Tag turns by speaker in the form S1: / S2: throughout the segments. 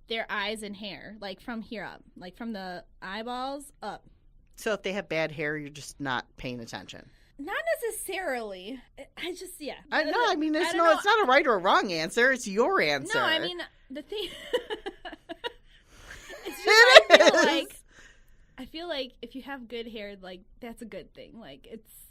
S1: their eyes and hair, like from here up, like from the eyeballs up.
S2: So if they have bad hair, you're just not paying attention.
S1: Not necessarily. I just, yeah.
S2: No, I mean, it's not a right or a wrong answer. It's your answer.
S1: No, I mean, the thing. It's just, I feel like if you have good hair, like, that's a good thing. Like,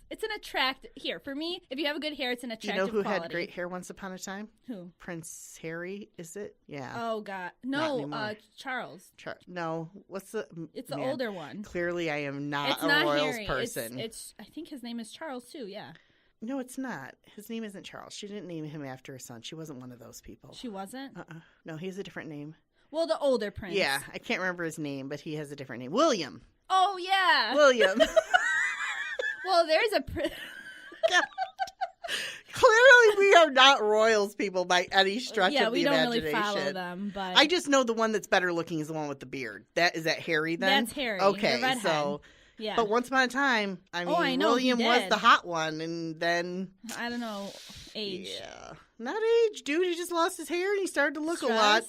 S1: it's an attractive. Here, for me, if you have good hair, it's an attractive
S2: quality. You know who
S1: quality.
S2: had great hair once upon a time?
S1: Who?
S2: Prince Harry, is it? Yeah.
S1: Oh, God. No, Charles.
S2: No, what's the...
S1: It's the older one.
S2: Clearly, I am not
S1: it's
S2: a
S1: not
S2: royals
S1: Harry.
S2: person.
S1: It's. I think his name is Charles, too, yeah.
S2: No, it's not. His name isn't Charles. She didn't name him after her son. She wasn't one of those people.
S1: She wasn't?
S2: No, he has a different name.
S1: Well, the older prince.
S2: Yeah, I can't remember his name, but he has a different name. William.
S1: Oh, yeah.
S2: William.
S1: Well, there's a prince.
S2: Clearly, we are not royals people by any stretch of the imagination.
S1: Yeah, we don't really follow them, but...
S2: I just know the one that's better looking is the one with the beard. Is that Harry, then?
S1: That's Harry.
S2: Okay,
S1: the redhead.
S2: So...
S1: Yeah.
S2: But once upon a time, I mean,
S1: I know,
S2: William was the hot one, and then...
S1: I don't know, age.
S2: Yeah. Not age, dude. He just lost his hair, and he started to look a lot...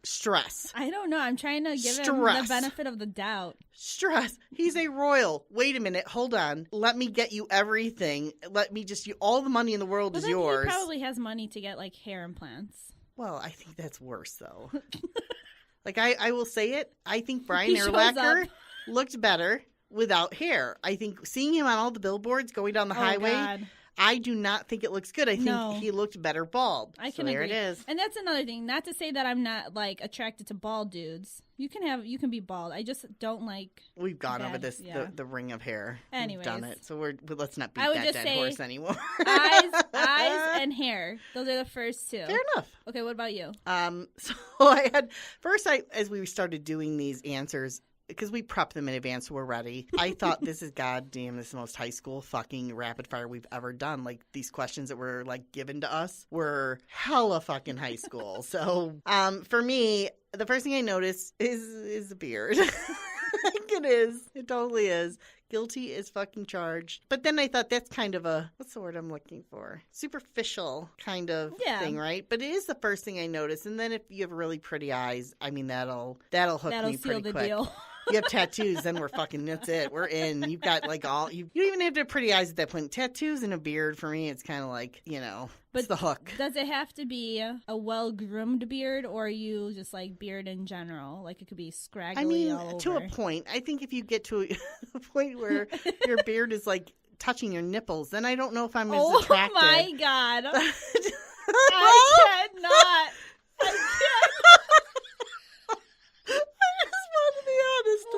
S2: Stress.
S1: I don't know. I'm trying to give him the benefit of the doubt.
S2: Stress. He's a royal. Wait a minute. Hold on. Let me get you everything. Let me just... all the money in the world is yours.
S1: He probably has money to get, like, hair implants.
S2: Well, I think that's worse, though. Like, I will say it. I think Brian Urlacher looked better without hair. I think seeing him on all the billboards going down the highway... God. I do not think it looks good. I think he looked better bald.
S1: I can agree. There it is. And that's another thing. Not to say that I'm not, like, attracted to bald dudes. You can be bald. I just don't like...
S2: We've gone over this, the ring of hair.
S1: Anyways.
S2: We've done it. So let's not beat that dead horse anymore.
S1: eyes and hair. Those are the first two.
S2: Fair enough.
S1: Okay, what about you?
S2: So I had... First, as we started doing these answers... Because we prep them in advance, so we're ready. I thought this is the most high school fucking rapid fire we've ever done. Like, these questions that were, like, given to us were hella fucking high school. So, for me, the first thing I noticed is the beard. I think it is. It totally is. Guilty is fucking charged. But then I thought that's kind of what's the word I'm looking for? Superficial kind of thing, right? But it is the first thing I noticed. And then if you have really pretty eyes, I mean, that'll hook me pretty quick. Deal. You have tattoos, then we're fucking, that's it. We're in. You've got like you don't even have to have pretty eyes at that point. Tattoos and a beard, for me, it's kind of like, it's the hook.
S1: Does it have to be a well-groomed beard, or are you just like beard in general? Like it could be scraggly all over.
S2: To a point. I think if you get to a point where your beard is like touching your nipples, then I don't know if I'm as attracted.
S1: Oh my God. I cannot. I can't.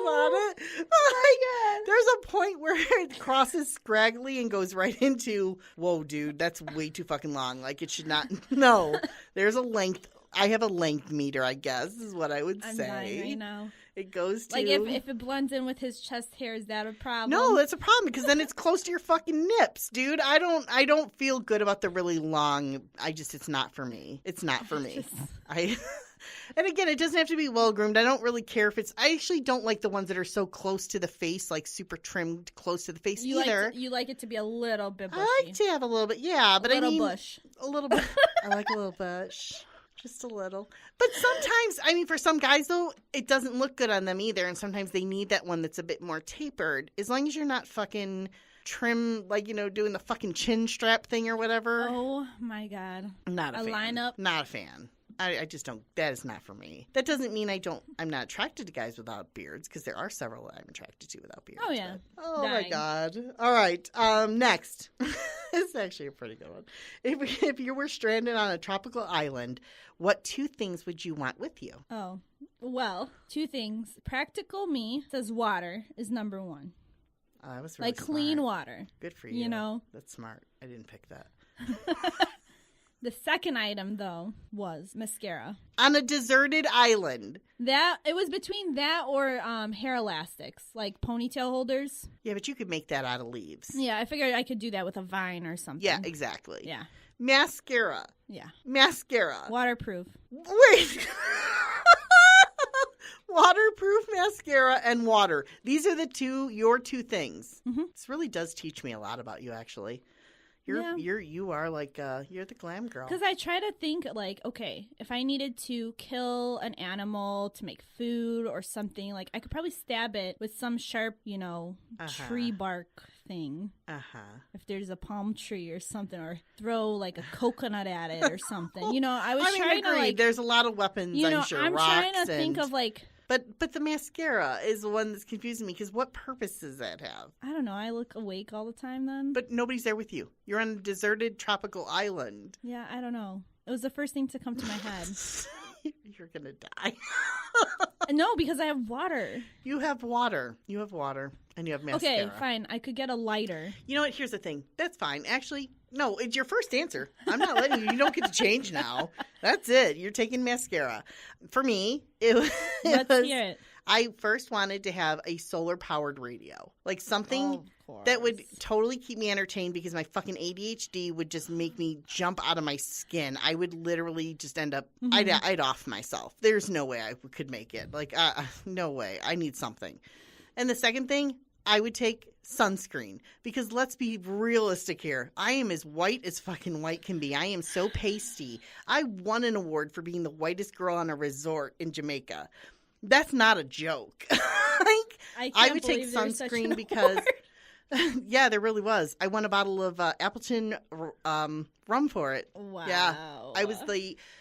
S2: About it. Oh, there's a point where it crosses scraggly and goes right into, whoa, dude, that's way too fucking long. Like, it should not. No, there's a length. I have a length meter, I guess, is what I would say.
S1: I'm dying right now.
S2: It goes to...
S1: Like, if it blends in with his chest hair, is that a problem?
S2: No, that's a problem, because then it's close to your fucking nips, dude. I don't feel good about the really long... it's not for me. It's not for me. And again, it doesn't have to be well-groomed. I don't really care if it's... I actually don't like the ones that are so close to the face, like super trimmed close to the face either.
S1: You like it to be a little bit bushy.
S2: I like to have a little bit, yeah. But
S1: bush.
S2: A little bit. I like a little bush. Just a little. But sometimes, for some guys, though, it doesn't look good on them either. And sometimes they need that one that's a bit more tapered. As long as you're not fucking... trim, like, doing the fucking chin strap thing or whatever.
S1: Oh, my God.
S2: Not a fan.
S1: Lineup?
S2: Not a fan. I just don't. That is not for me. That doesn't mean I'm not attracted to guys without beards, because there are several that I'm attracted to without beards.
S1: Oh, yeah.
S2: Oh, my God. All right. Next. This is actually a pretty good one. If you were stranded on a tropical island, what 2 things would you want with you?
S1: Oh, well, 2 things. Practical me says water is number 1.
S2: Oh, that was really
S1: smart. Clean water.
S2: Good for you. That's smart. I didn't pick that.
S1: The second item, though, was mascara.
S2: On a deserted island.
S1: It was between that or hair elastics, like ponytail holders.
S2: Yeah, but you could make that out of leaves.
S1: Yeah, I figured I could do that with a vine or something.
S2: Yeah, exactly.
S1: Yeah.
S2: Mascara.
S1: Yeah.
S2: Mascara.
S1: Waterproof.
S2: Wait. Waterproof mascara and water. These are your 2 things.
S1: Mm-hmm.
S2: This really does teach me a lot about you, actually. You are like you're the glam girl.
S1: Because I try to think like, okay, if I needed to kill an animal to make food or something, like I could probably stab it with some sharp, tree bark thing. If there's a palm tree or something, or throw like a coconut at it or something. I was trying to like.
S2: There's a lot of weapons. I'm sure.
S1: I'm trying to think of like.
S2: But the mascara is the one that's confusing me because what purpose does that have?
S1: I don't know. I look awake all the time then.
S2: But nobody's there with you. You're on a deserted tropical island.
S1: Yeah, I don't know. It was the first thing to come to my head.
S2: You're going to die.
S1: No, because I have water.
S2: You have water. And you have mascara.
S1: Okay, fine. I could get a lighter.
S2: You know what? Here's the thing. That's fine. Actually, no, it's your first answer. I'm not letting you. You don't get to change now. That's it. You're taking mascara. For me,
S1: Let's hear it.
S2: I first wanted to have a solar-powered radio. Like something that would totally keep me entertained because my fucking ADHD would just make me jump out of my skin. I would literally just end up, I'd off myself. There's no way I could make it. Like, no way. I need something. And the second thing, I would take sunscreen because let's be realistic here. I am as white as fucking white can be. I am so pasty. I won an award for being the whitest girl on a resort in Jamaica. That's not a joke. I would take sunscreen because, yeah, there really was. I won a bottle of Appleton rum for it.
S1: Wow.
S2: Yeah,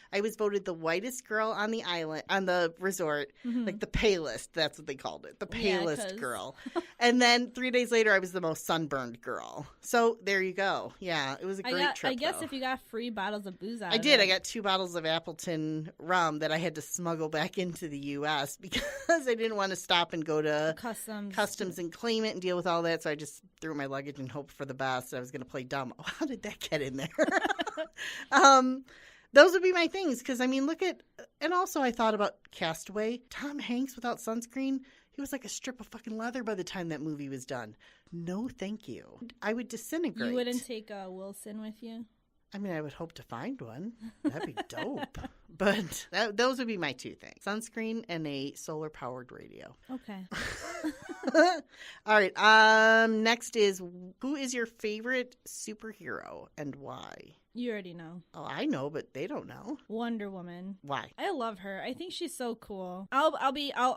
S2: I was voted the whitest girl on the island, on the resort, like the palest. That's what they called it, the palest girl. And then 3 days later, I was the most sunburned girl. So there you go. Yeah, it was a great trip.
S1: I guess if you got free bottles of booze out
S2: I did. I got 2 bottles of Appleton rum that I had to smuggle back into the U.S. because I didn't want to stop and go to customs and claim it and deal with all that. So I just threw my luggage and hoped for the best. I was going to play dumb. Oh, how did that get in there? Those would be my things because, I mean, look at – and also I thought about Castaway. Tom Hanks without sunscreen, he was like a strip of fucking leather by the time that movie was done. No, thank you. I would disintegrate.
S1: You wouldn't take Wilson with you?
S2: I mean, I would hope to find one. That'd be dope. But those would be my 2 things. Sunscreen and a solar-powered radio.
S1: Okay.
S2: All right. Next is, who is your favorite superhero and why?
S1: You already know.
S2: Oh, I know, but they don't know.
S1: Wonder Woman.
S2: Why?
S1: I love her. I think she's so cool. I'll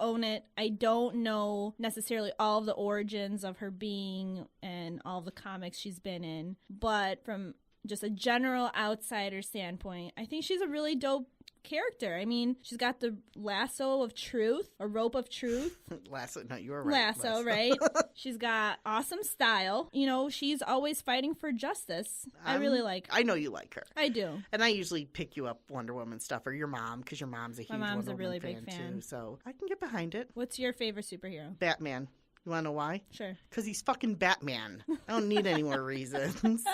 S1: own it. I don't know necessarily all of the origins of her being and all of the comics she's been in, but from just a general outsider standpoint, I think she's a really dope character. I mean, she's got the lasso of truth, a rope of truth.
S2: Lasso, no, you were right.
S1: Lasso, right? She's got awesome style. She's always fighting for justice. I really like her.
S2: I know you like her.
S1: I do.
S2: And I usually pick you up Wonder Woman stuff, or your mom, because your mom's a huge Wonder Woman fan. My mom's a really big fan too, so I can get behind it.
S1: What's your favorite superhero?
S2: Batman. You want to know why?
S1: Sure.
S2: Because he's fucking Batman. I don't need any more reasons.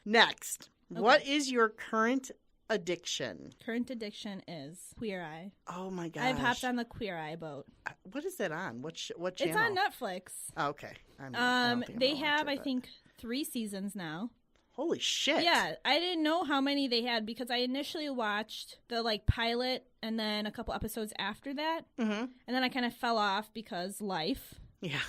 S2: Next, what is your current addiction?
S1: Current addiction is Queer Eye.
S2: Oh my gosh.
S1: I've hopped on the Queer Eye boat.
S2: What is that on? What channel?
S1: It's on Netflix.
S2: Oh, okay.
S1: They have, I think, 3 seasons now.
S2: Holy shit.
S1: Yeah, I didn't know how many they had because I initially watched the pilot and then a couple episodes after that. Mm-hmm. And then I kind of fell off because life.
S2: Yeah.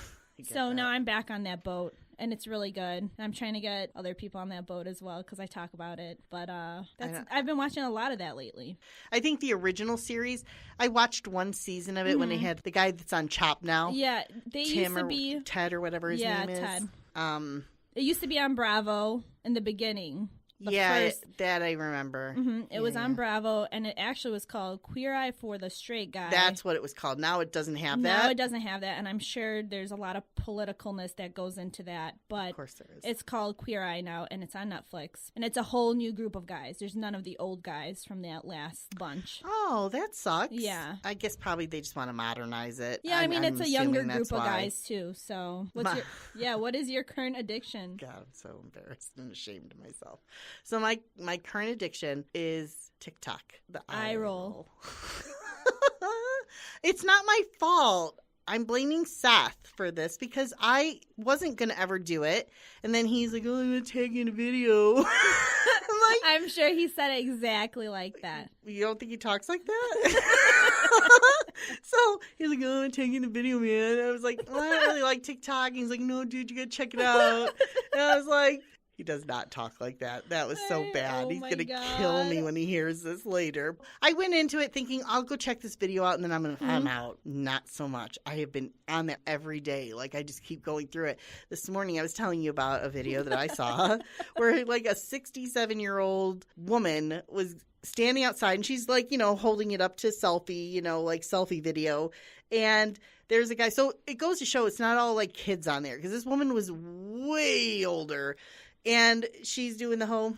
S1: So now I'm back on that boat. And it's really good. I'm trying to get other people on that boat as well because I talk about it. But I've been watching a lot of that lately.
S2: I think the original series, I watched 1 season of it when they had the guy that's on Chop now.
S1: Yeah, they used to be
S2: Ted or whatever his name is. Yeah,
S1: Ted. It used to be on Bravo in the beginning.
S2: That I remember.
S1: Mm-hmm. It was on Bravo, and it actually was called Queer Eye for the Straight Guy.
S2: That's what it was called. Now it doesn't have that.
S1: Now it doesn't have that, and I'm sure there's a lot of politicalness that goes into that. But
S2: of course there is.
S1: It's called Queer Eye now, and it's on Netflix. And it's a whole new group of guys. There's none of the old guys from that last bunch.
S2: Oh, that sucks.
S1: Yeah.
S2: I guess probably they just want to modernize it.
S1: Yeah, it's a younger group of guys, too. So, what is your current addiction?
S2: God, I'm so embarrassed and ashamed of myself. So my current addiction is TikTok. The eye roll. It's not my fault. I'm blaming Seth for this because I wasn't going to ever do it. And then he's like, oh, I'm going to tag you in a video.
S1: I'm sure he said it exactly like that.
S2: You don't think he talks like that? So he's like, oh, I'm taking a video, man. I was like, well, I don't really like TikTok. And he's like, no, dude, you got to check it out. And I was like, He does not talk like that. That was so bad.
S1: Oh
S2: He's
S1: my
S2: going to
S1: God.
S2: kill me when he hears this later. I went into it thinking, I'll go check this video out, and then I'm out. Not so much. I have been on there every day. Like, I just keep going through it. This morning, I was telling you about a video that I saw where, like, a 67-year-old woman was standing outside, and she's, like, holding it up to selfie, like selfie video. And there's a guy. So it goes to show it's not all, like, kids on there, because this woman was way older. And she's doing the whole,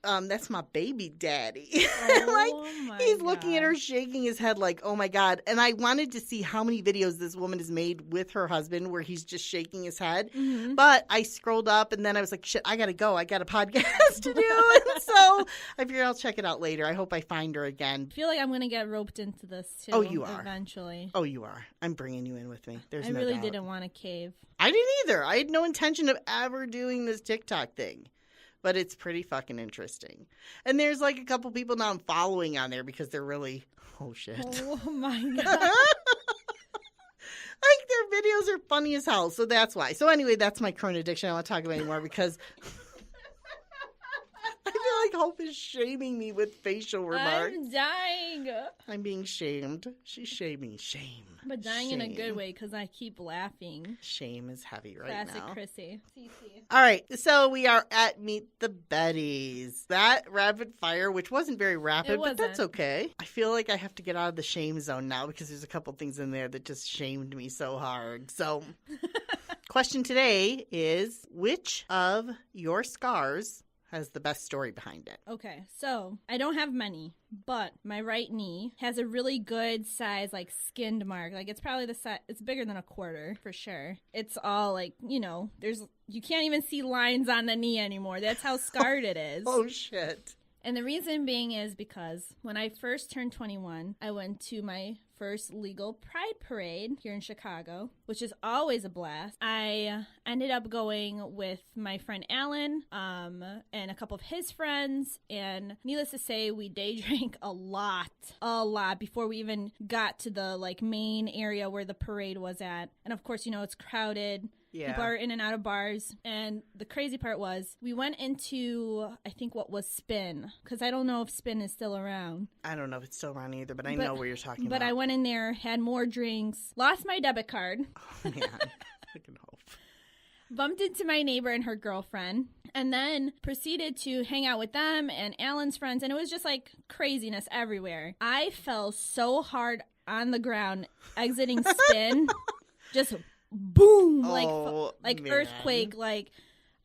S2: that's my baby daddy.
S1: Oh
S2: he's looking at her, shaking his head like, oh my God. And I wanted to see how many videos this woman has made with her husband where he's just shaking his head. Mm-hmm. But I scrolled up and then I was like, shit, I got to go. I got a podcast to do. And so I figured I'll check it out later. I hope I find her again.
S1: I feel like I'm going to get roped into this too.
S2: Oh, you are.
S1: Eventually.
S2: Oh, you are. I'm bringing you in with me. There's no
S1: really
S2: doubt.
S1: didn't want to cave.
S2: I didn't either. I had no intention of ever doing this TikTok thing. But it's pretty fucking interesting. And there's like a couple people now I'm following on there because they're really, oh shit.
S1: Oh my God.
S2: Like their videos are funny as hell. So that's why. So anyway, that's my Corona addiction. I don't want to talk about it anymore because I feel like Hope is shaming me with facial remarks.
S1: I'm dying.
S2: I'm being shamed. She's shaming. Shame.
S1: But dying in a good way because I keep laughing.
S2: Shame is heavy right
S1: Classic
S2: now.
S1: Chrissie.
S2: All right, so we are at Meet the Betties. That rapid fire, which wasn't very rapid, but that's okay. I feel like I have to get out of the shame zone now because there's a couple things in there that just shamed me so hard. So, question today is, which of your scars has the best story behind it?
S1: Okay, so I don't have many, but my right knee has a really good size, like, skinned mark. Like, it's probably the size, it's bigger than a quarter, for sure. It's all, like, you can't even see lines on the knee anymore. That's how scarred it is.
S2: Oh, shit.
S1: And the reason being is because when I first turned 21, I went to my first legal pride parade here in Chicago, which is always a blast. I ended up going with my friend Alan and a couple of his friends, and needless to say, we day drank a lot before we even got to the like main area where the parade was at. And of course, it's crowded.
S2: Yeah.
S1: People are in and out of bars. And the crazy part was we went into, I think, what was Spin. Because I don't know if Spin is still around.
S2: I don't know if it's still around either, but I know where you're talking about.
S1: But I went in there, had more drinks, lost my debit card.
S2: Oh, man. Fucking Hope.
S1: Bumped into my neighbor and her girlfriend. And then proceeded to hang out with them and Alan's friends. And it was just like craziness everywhere. I fell so hard on the ground exiting Spin. Just boom, like
S2: man.
S1: earthquake. Like,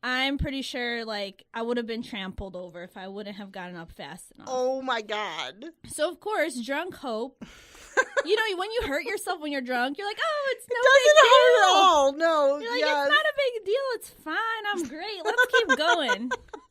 S1: I'm pretty sure like I would have been trampled over if I wouldn't have gotten up fast enough.
S2: Oh my God.
S1: So of course, drunk Hope. When you hurt yourself when you're drunk, you're like, oh, it's no
S2: It
S1: big
S2: doesn't hurt
S1: deal.
S2: at all. No.
S1: You're like,
S2: yes.
S1: it's not a big deal. It's fine. I'm great. Let's keep going.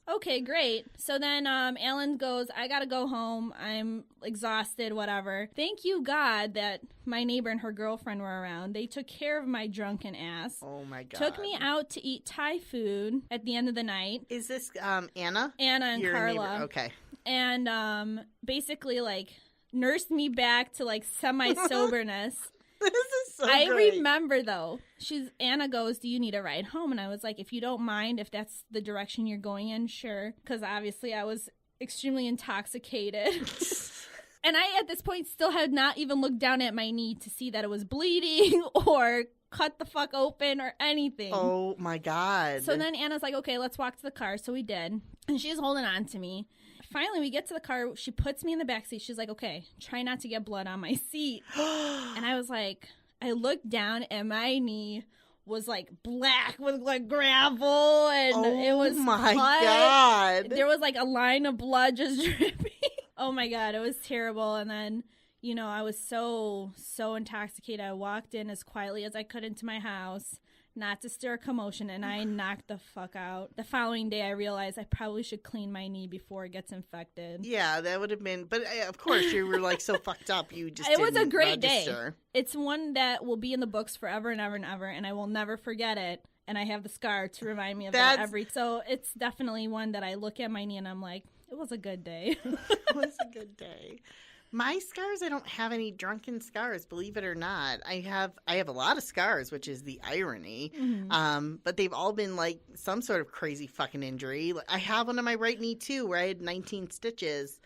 S1: Okay, great. So then Alan goes, I gotta go home. I'm exhausted, whatever. Thank you, God, that my neighbor and her girlfriend were around. They took care of my drunken ass.
S2: Oh, my God.
S1: Took me out to eat Thai food at the end of the night.
S2: Is this Anna?
S1: Anna and
S2: Your
S1: Carla.
S2: neighbor. Okay.
S1: And basically, like, nursed me back to, like, semi-soberness.
S2: This is so
S1: I
S2: great.
S1: remember, though, Anna goes, do you need a ride home? And I was like, if you don't mind, if that's the direction you're going in, sure. Because obviously I was extremely intoxicated. And I, at this point, still had not even looked down at my knee to see that it was bleeding or cut the fuck open or anything.
S2: Oh, my God.
S1: So then Anna's like, okay, let's walk to the car. So we did. And she's holding on to me. Finally, we get to the car. She puts me in the backseat. She's like, okay, try not to get blood on my seat. And I was like, I looked down and my knee was like black with like gravel. And it was
S2: my
S1: cut.
S2: God.
S1: There was like a line of blood just dripping. Oh my God, it was terrible. And then, I was so intoxicated. I walked in as quietly as I could into my house, not to stir a commotion, and I knocked the fuck out. The following day, I realized I probably should clean my knee before it gets infected.
S2: Yeah, that would have been, but of course you were like so fucked up, you just
S1: It was a great
S2: register.
S1: day. It's one that will be in the books forever and ever and ever, and I will never forget it. And I have the scar to remind me of that so it's definitely one that I look at my knee and I'm like, it was a good day.
S2: It was a good day. My scars, I don't have any drunken scars, believe it or not. I have a lot of scars, which is the irony. But they've all been like some sort of crazy fucking injury. I have one on my right knee too, where I had 19 stitches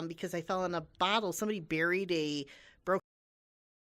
S2: because I fell in a bottle. Somebody buried a